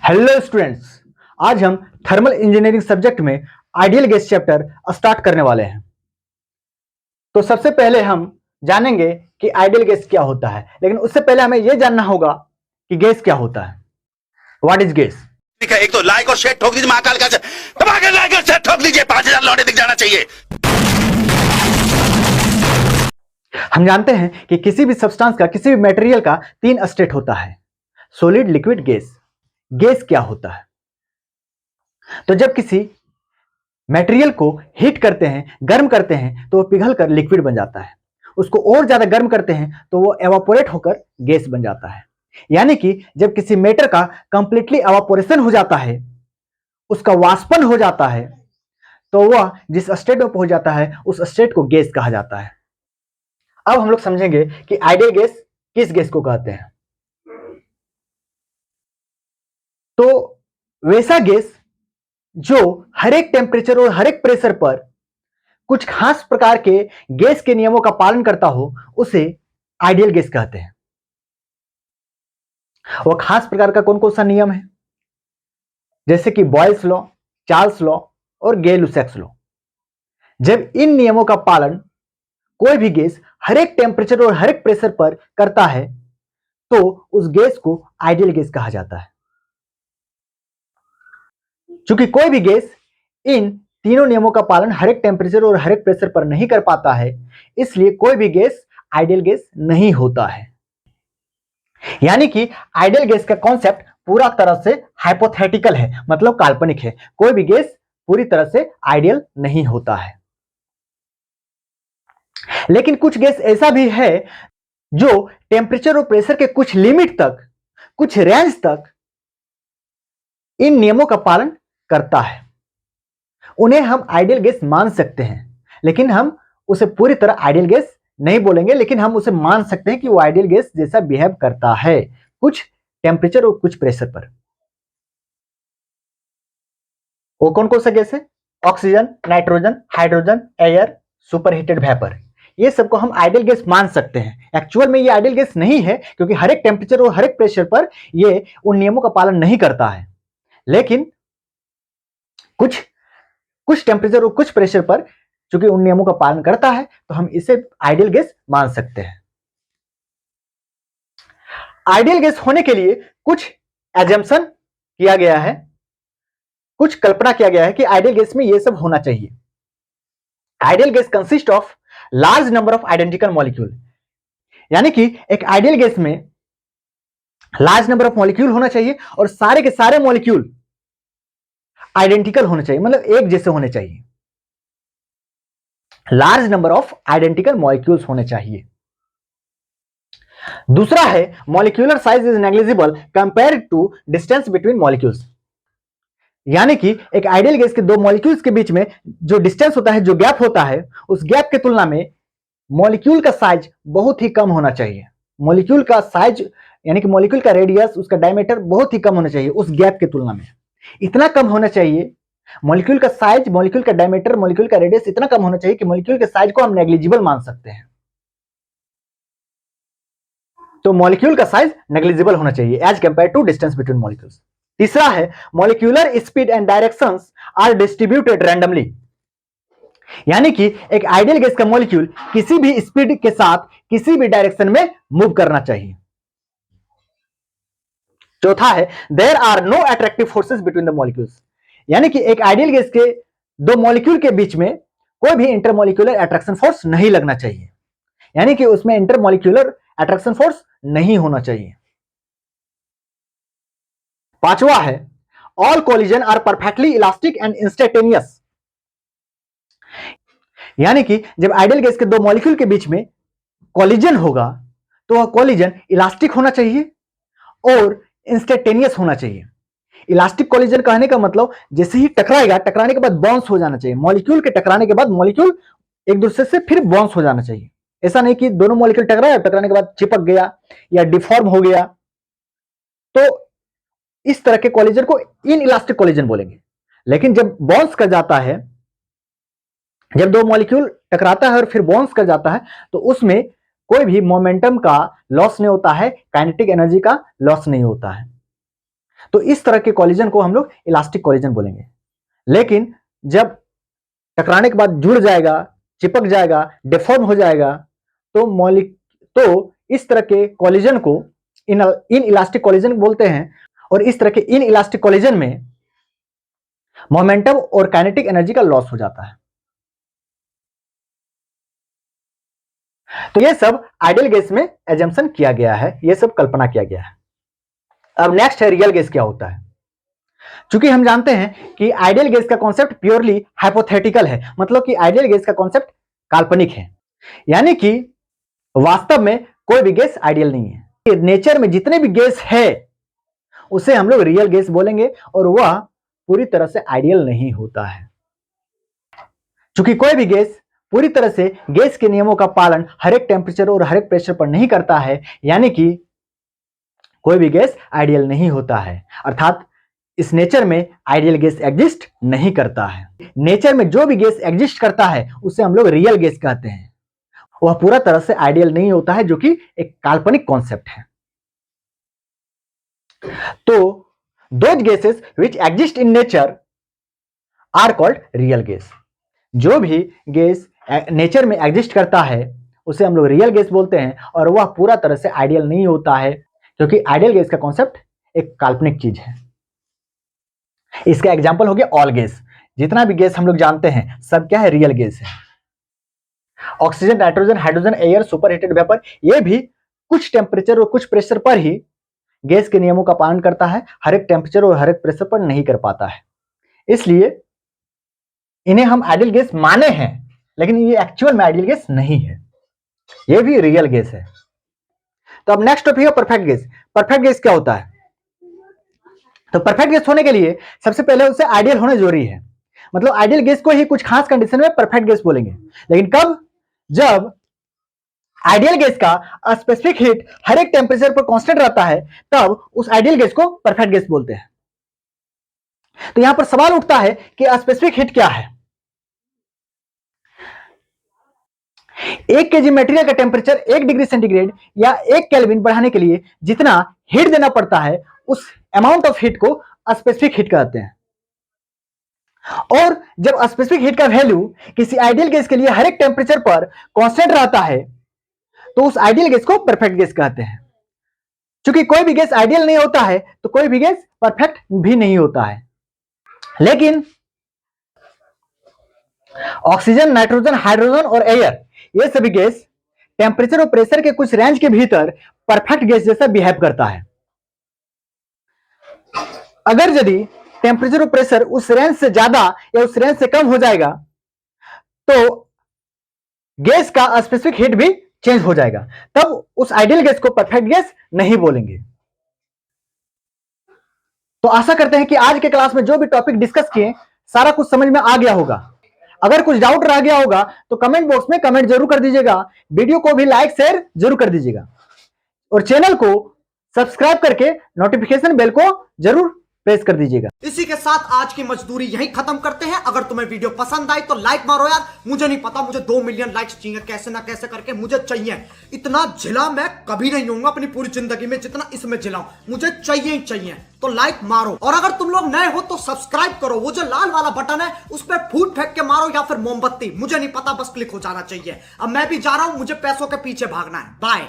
Hello students, आज हम thermal engineering subject में आइडियल गैस चैप्टर स्टार्ट करने वाले हैं। तो सबसे पहले हम जानेंगे कि आइडियल गैस क्या होता है, लेकिन उससे पहले हमें यह जानना होगा कि गैस क्या होता है। What is gas? ठीक है, एक तो लाइक और शेयर ठोक दीजिए, महाकाल का दबा के लाइक और शेयर ठोक दीजिए, 5000 लौटे दिख जाना चाहिए। हम जानते हैं कि किसी भी सब्सटेंस का, किसी भी मटेरियल का 3 स्टेट होता है, सॉलिड, लिक्विड, गैस। गैस क्या होता है? तो जब किसी मटेरियल को हीट करते हैं, गर्म करते हैं, तो वो पिघलकर लिक्विड बन जाता है। उसको और ज्यादा गर्म करते हैं तो वो एवापोरेट होकर गैस बन जाता है। यानी कि जब किसी मैटर का कंप्लीटली एवापोरेशन हो जाता है, उसका वाष्पन हो जाता है, तो वह जिस स्टेट में पहुंच जाता है उस स्टेट को गैस कहा जाता है। अब हम लोग समझेंगे कि आइडियल गैस किस गैस को कहते हैं। तो वैसा गैस जो हर एक टेम्परेचर और हर एक प्रेशर पर कुछ खास प्रकार के गैस के नियमों का पालन करता हो, उसे आइडियल गैस कहते हैं। वो खास प्रकार का कौन कौन सा नियम है? जैसे कि बॉयल्स लॉ, चार्ल्स लॉ और गे-लुसैक्स लॉ। जब इन नियमों का पालन कोई भी गैस हर एक टेम्परेचर और हर एक प्रेशर पर करता है, तो उस गैस को आइडियल गैस कहा जाता है। चूंकि कोई भी गैस इन तीनों नियमों का पालन हर एक टेम्परेचर और हर एक प्रेशर पर नहीं कर पाता है, इसलिए कोई भी गैस आइडियल गैस नहीं होता है। यानी कि आइडियल गैस का कॉन्सेप्ट पूरा तरह से हाइपोथेटिकल है, मतलब काल्पनिक है। कोई भी गैस पूरी तरह से आइडियल नहीं होता है। लेकिन कुछ गैस ऐसा भी है जो टेम्परेचर और प्रेशर के कुछ लिमिट तक, कुछ रेंज तक इन नियमों का पालन करता है। उन्हें हम आइडियल गैस मान सकते हैं, लेकिन हम उसे पूरी तरह आइडियल गैस नहीं बोलेंगे, लेकिन हम उसे मान सकते हैं कि वो आइडियल गैस जैसा बिहेव करता है कुछ टेम्परेचर और कुछ प्रेशर पर। वो कौन कौन सा गैस है? Oxygen, nitrogen, hydrogen, air, superheated vapour. ये सबको हम आइडियल गैस मान सकते हैं। एक्चुअल में ये आइडियल गैस नहीं है, क्योंकि हर एक टेम्परेचर और हर एक प्रेशर पर ये उन नियमों का पालन नहीं करता है। लेकिन कुछ टेम्परेचर और कुछ प्रेशर पर चूंकि उन नियमों का पालन करता है, तो हम इसे आइडियल गैस मान सकते हैं। आइडियल गैस होने के लिए कुछ एजम्पशन किया गया है, कुछ कल्पना किया गया है कि आइडियल गैस में यह सब होना चाहिए। Ideal gas consist of large number of identical molecule. यानी कि एक आइडियल गैस में लार्ज नंबर ऑफ मॉलिक्यूल होना चाहिए और सारे के सारे मॉलिक्यूल आइडेंटिकल होने चाहिए, मतलब एक जैसे होने चाहिए। Large number of identical molecules होने चाहिए। दूसरा है molecular size is negligible compare to distance between molecules. यानी कि एक आइडियल गैस के दो मॉलिक्यूल्स के बीच में जो डिस्टेंस होता है, जो गैप होता है, उस गैप की तुलना में मॉलिक्यूल का साइज बहुत ही कम होना चाहिए। मॉलिक्यूल का साइज यानी कि मॉलिक्यूल का रेडियस, उसका डायमीटर बहुत ही कम होना चाहिए उस गैप की तुलना में। इतना कम होना चाहिए, मॉलिक्यूल का साइज, मॉलिक्यूल का डायमीटर, मॉलिक्यूल का रेडियस इतना कम होना चाहिए कि मॉलिक्यूल के साइज को हम नेग्लिजिबल मान सकते हैं। तो मॉलिक्यूल का साइज नेग्लिजिबल होना चाहिए as compare to distance between molecules. तीसरा है molecular speed and directions are distributed randomly. यानी कि एक आइडियल गैस का मॉलिक्यूल किसी भी स्पीड के साथ किसी भी डायरेक्शन में मूव करना चाहिए। चौथा है there are no attractive forces between the molecules. यानी कि एक आइडियल गैस के दो मॉलिक्यूल के बीच में कोई भी इंटरमॉलिक्यूलर अट्रैक्शन फोर्स नहीं लगना चाहिए। यानी कि उसमें इंटरमॉलिक्यूलर अट्रैक्शन फोर्स नहीं होना चाहिए। पांचवा है all collision are perfectly elastic and instantaneous. यानी कि जब आइडियल गैस के दो मॉलिक्यूल के बीच में कोलिजन होगा, तो वह कोलिजन इलास्टिक होना चाहिए और इंस्टेंटेनियस होना चाहिए। इलास्टिक कोलिजन कहने का मतलब जैसे ही टकराएगा, टकराने के बाद बाउंस हो जाना चाहिए। मॉलिक्यूल के टकराने के बाद मॉलिक्यूल एक दूसरे से फिर बाउंस हो जाना चाहिए। ऐसा नहीं कि दोनों मॉलिक्यूल टकराया, टकराने के बाद चिपक गया या डिफॉर्म हो गया। तो इस तरह के कोलिजन को इनइलास्टिक कोलिजन बोलेंगे। लेकिन जब बाउंस कर जाता है, जब दो मॉलिक्यूल टकराता है और फिर बाउंस कर जाता है, तो उसमें कोई भी मोमेंटम का लॉस नहीं होता है, काइनेटिक एनर्जी का लॉस नहीं होता है। तो इस तरह के कॉलिजन को हम लोग इलास्टिक कॉलिजन बोलेंगे। लेकिन जब टकराने के बाद जुड़ जाएगा, चिपक जाएगा, डिफॉर्म हो जाएगा, तो इस तरह के कॉलिजन को इन इलास्टिक कॉलिजन बोलते हैं। और इस तरह के इन इलास्टिक कॉलिजन में मोमेंटम और काइनेटिक एनर्जी का लॉस हो जाता है। तो ये सब आइडियल गैस में एजम्पशन किया गया है, ये सब कल्पना किया गया है। अब नेक्स्ट है रियल गैस क्या होता है। चूंकि हम जानते हैं कि आइडियल गैस का कॉन्सेप्ट प्योरली हाइपोथेटिकल है, मतलब कि आइडियल गैस का कॉन्सेप्ट काल्पनिक है, यानी कि वास्तव में कोई भी गैस आइडियल नहीं है। नेचर में जितने भी गैस है उसे हम लोग रियल गैस बोलेंगे और वह पूरी तरह से आइडियल नहीं होता है। चूंकि कोई भी गैस पूरी तरह से गैस के नियमों का पालन हर एक टेम्परेचर और हर एक प्रेशर पर नहीं करता है, यानी कि कोई भी गैस आइडियल नहीं होता है। अर्थात इस नेचर में आइडियल गैस एग्जिस्ट नहीं करता है। नेचर में जो भी गैस एग्जिस्ट करता है उसे हम लोग रियल गैस कहते हैं। वह पूरा तरह से आइडियल नहीं होता है, जो कि एक काल्पनिक कॉन्सेप्ट है। तो those gases which exist in nature are called real gas। जो भी गैस नेचर में एग्जिस्ट करता है उसे हम लोग रियल गैस बोलते हैं, और वह पूरा तरह से आइडियल नहीं होता है, क्योंकि आइडियल गैस का कॉन्सेप्ट एक काल्पनिक चीज है। इसका एग्जांपल हो गया ऑल गैस। जितना भी गैस हम लोग जानते हैं सब क्या है, रियल गैस है। Oxygen, nitrogen, hydrogen, air, super heated vapour, ये भी कुछ टेम्परेचर और कुछ प्रेशर पर ही गैस के नियमों का पालन करता है, हर एक टेम्परेचर और हर एक प्रेशर पर नहीं कर पाता है। इसलिए इन्हें हम आइडियल गैस माने हैं, लेकिन ये एक्चुअल में आइडियल गैस नहीं है, ये भी रियल गैस है। तो अब नेक्स्ट टॉपिक है परफेक्ट गैस। परफेक्ट गैस क्या होता है? तो परफेक्ट गैस होने के लिए सबसे पहले उसे आइडियल होना जरूरी है। मतलब आइडियल गैस को ही कुछ खास कंडीशन में परफेक्ट गैस बोलेंगे। लेकिन कब? जब आइडियल गैस का स्पेसिफिक हीट हर एक टेम्परेचर पर कांस्टेंट रहता है, तब उस आइडियल गैस को परफेक्ट गैस बोलते हैं। तो यहां पर सवाल उठता है कि स्पेसिफिक हीट क्या है। 1 केजी मटेरियल का टेम्परेचर 1 डिग्री सेंटीग्रेड या 1 केल्विन बढ़ाने के लिए जितना हीट देना पड़ता है, उस अमाउंट ऑफ हीट को स्पेसिफिक हीट कहते हैं। और जब स्पेसिफिक हीट का वैल्यू किसी आइडियल गैस के लिए हर एक टेम्परेचर पर कांस्टेंट रहता है, तो उस आइडियल गैस को परफेक्ट गैस कहते हैं। क्योंकि कोई भी गैस आइडियल नहीं होता है, तो कोई भी गैस परफेक्ट भी नहीं होता है। लेकिन ऑक्सीजन, नाइट्रोजन, हाइड्रोजन और एयर, ये सभी गैस टेम्परेचर और प्रेशर के कुछ रेंज के भीतर परफेक्ट गैस जैसा बिहेव करता है। अगर यदि टेम्परेचर और प्रेशर उस रेंज से ज्यादा या उस रेंज से कम हो जाएगा, तो गैस का स्पेसिफिक हीट भी चेंज हो जाएगा, तब उस आइडियल गैस को परफेक्ट गैस नहीं बोलेंगे। तो आशा करते हैं कि आज के क्लास में जो भी टॉपिक डिस्कस किए सारा कुछ समझ में आ गया होगा। अगर कुछ डाउट रह गया होगा तो कमेंट बॉक्स में कमेंट जरूर कर दीजिएगा। वीडियो को भी लाइक शेयर जरूर कर दीजिएगा और चैनल को सब्सक्राइब करके नोटिफिकेशन बेल को जरूर प्रेस कर दीजिएगा। इसी के साथ आज की मजदूरी यहीं खत्म करते हैं। अगर तुम्हें वीडियो पसंद आई तो लाइक मारो यार। मुझे नहीं पता, मुझे 2 मिलियन लाइक्स चाहिए, कैसे ना कैसे करके मुझे चाहिए। इतना झिला मैं कभी नहीं होऊंगा अपनी पूरी जिंदगी में जितना इसमें झिलाऊं, मुझे चाहिए ही चाहिए। तो लाइक मारो, और अगर तुम लोग नए हो तो सब्सक्राइब करो। वो जो लाल वाला बटन है उस पर फूट फेंक के मारो या फिर मोमबत्ती, मुझे नहीं पता, बस क्लिक हो जाना चाहिए। अब मैं भी जा रहा हूं, मुझे पैसों के पीछे भागना है। बाय।